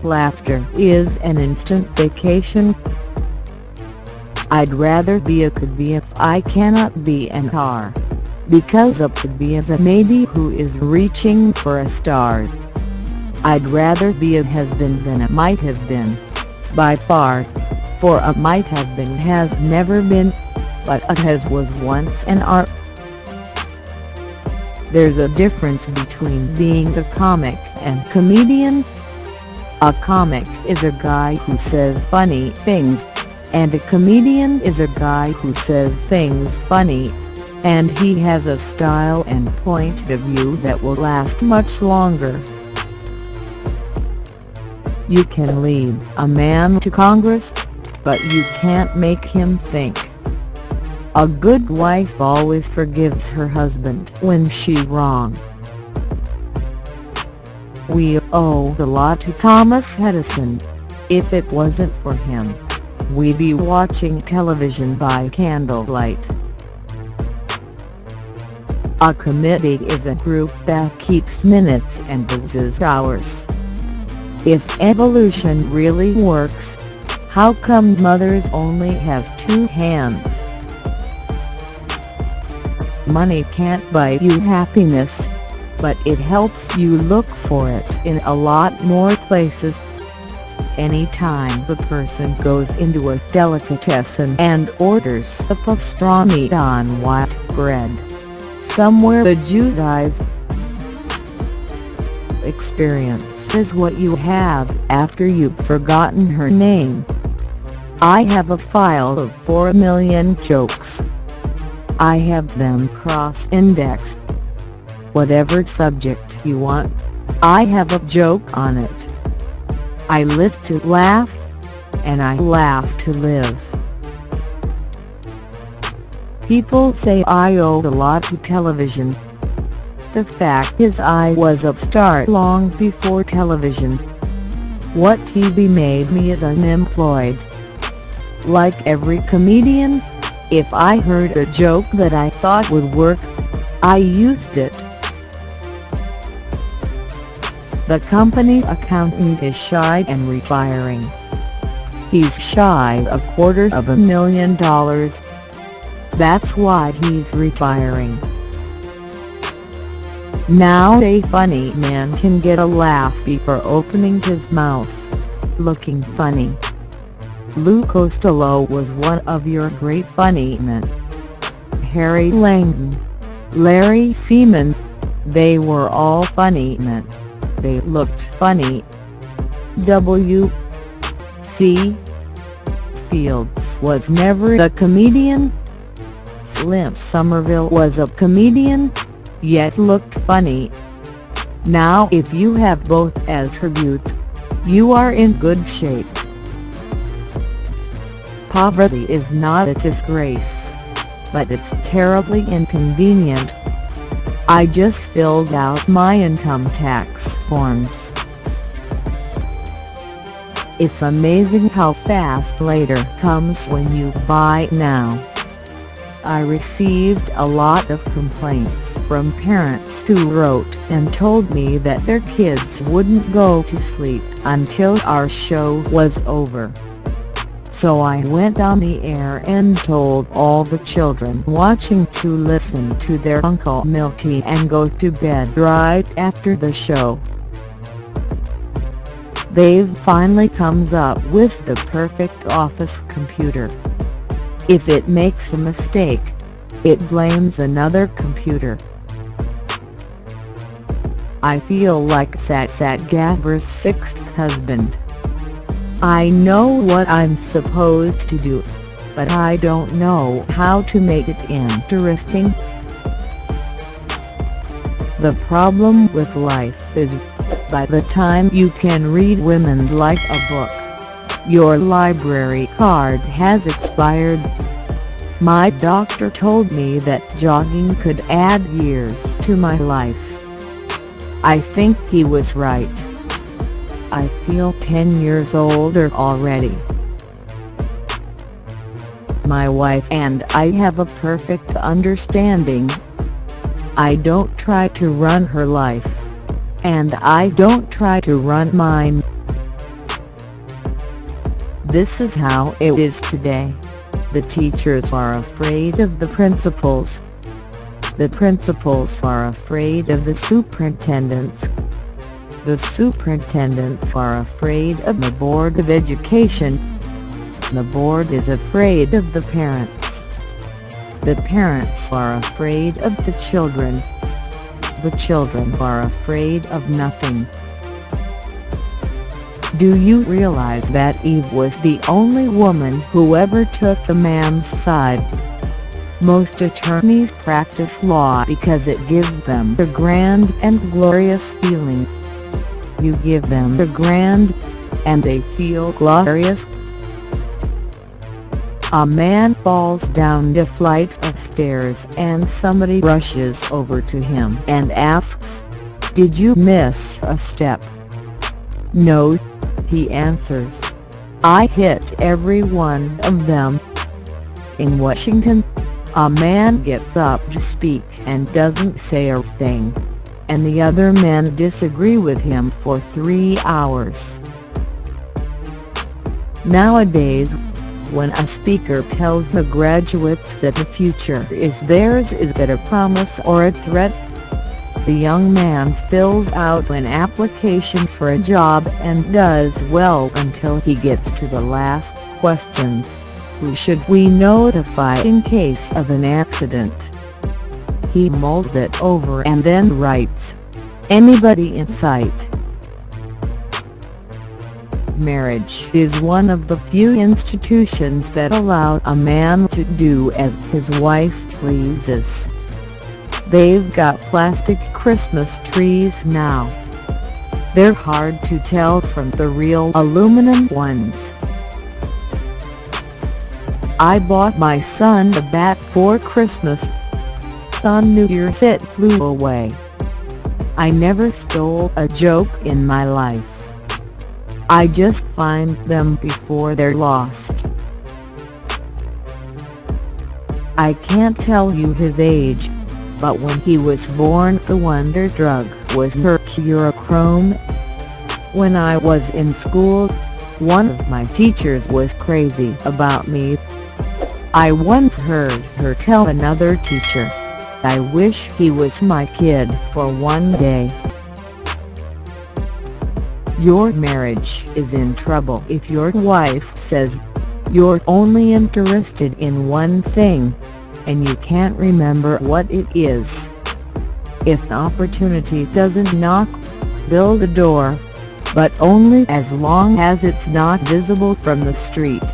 laughter is an instant vacation. I'd rather be a could be if I cannot be an are, because a could be is a maybe who is reaching for a star. I'd rather be a has been than a might have been, by far, for a might have been has never been, but a has was once and are. There's a difference between being a comic and comedian. A comic is a guy who says funny things, and a comedian is a guy who says things funny, and he has a style and point of view that will last much longer. You can lead a man to Congress, but you can't make him think. A good wife always forgives her husband when she's wrong. We owe a lot to Thomas Edison. If it wasn't for him, we'd be watching television by candlelight. A committee is a group that keeps minutes and loses hours. If evolution really works, how come mothers only have 2 hands? Money can't buy you happiness, but it helps you look for it in a lot more places. Anytime a person goes into a delicatessen and orders a pastrami on white bread, somewhere the Jews' eyes. Experience is what you have after you've forgotten her name. I have a file of 4 million jokes. I have them cross-indexed. Whatever subject you want, I have a joke on it. I live to laugh, and I laugh to live. People say I owe a lot to television. The fact is I was a star long before television. What TV made me is unemployed. Like every comedian, if I heard a joke that I thought would work, I used it. The company accountant is shy and retiring. He's shy $250,000. That's why he's retiring. Now a funny man can get a laugh before opening his mouth, looking funny. Lou Costello was one of your great funny men. Harry Langdon, Larry Seaman, they were all funny men. They looked funny. W.C. Fields was never a comedian. Slim Somerville was a comedian, yet looked funny. Now if you have both attributes, you are in good shape. Poverty is not a disgrace, but it's terribly inconvenient. I just filled out my income tax forms. It's amazing how fast later comes when you buy now. I received a lot of complaints from parents who wrote and told me that their kids wouldn't go to sleep until our show was over. So I went on the air and told all the children watching to listen to their Uncle Milty and go to bed right after the show. They've finally comes up with the perfect office computer. If it makes a mistake, it blames another computer. I feel like Sat Gabber's 6th husband. I know what I'm supposed to do, but I don't know how to make it interesting. The problem with life is, by the time you can read Women Like a Book, your library card has expired. My doctor told me that jogging could add years to my life. I think he was right. I feel 10 years older already. My wife and I have a perfect understanding. I don't try to run her life, and I don't try to run mine. This is how it is today. The teachers are afraid of the principals. The principals are afraid of the superintendents. The superintendents are afraid of the Board of Education. The board is afraid of the parents. The parents are afraid of the children. The children are afraid of nothing. Do you realize that Eve was the only woman who ever took a man's side? Most attorneys practice law because it gives them a grand and glorious feeling. You give them a grand, and they feel glorious. A man falls down a flight of stairs and somebody rushes over to him and asks, "Did you miss a step?" "No," he answers. "I hit every one of them." In Washington, a man gets up to speak and doesn't say a thing, and the other men disagree with him for 3 hours. Nowadays, when a speaker tells the graduates that the future is theirs, is that a promise or a threat? The young man fills out an application for a job and does well until he gets to the last question: who should we notify in case of an accident? He mulls it over and then writes, "Anybody in sight." Marriage is one of the few institutions that allow a man to do as his wife pleases. They've got plastic Christmas trees now. They're hard to tell from the real aluminum ones. I bought my son a bat for Christmas. On New Year's it flew away. I never stole a joke in my life. I just find them before they're lost. I can't tell you his age, but when he was born the wonder drug was mercurochrome. When I was in school, one of my teachers was crazy about me. I once heard her tell another teacher, "I wish he was my kid for one day." Your marriage is in trouble if your wife says, "You're only interested in one thing," and you can't remember what it is. If an opportunity doesn't knock, build a door, but only as long as it's not visible from the street.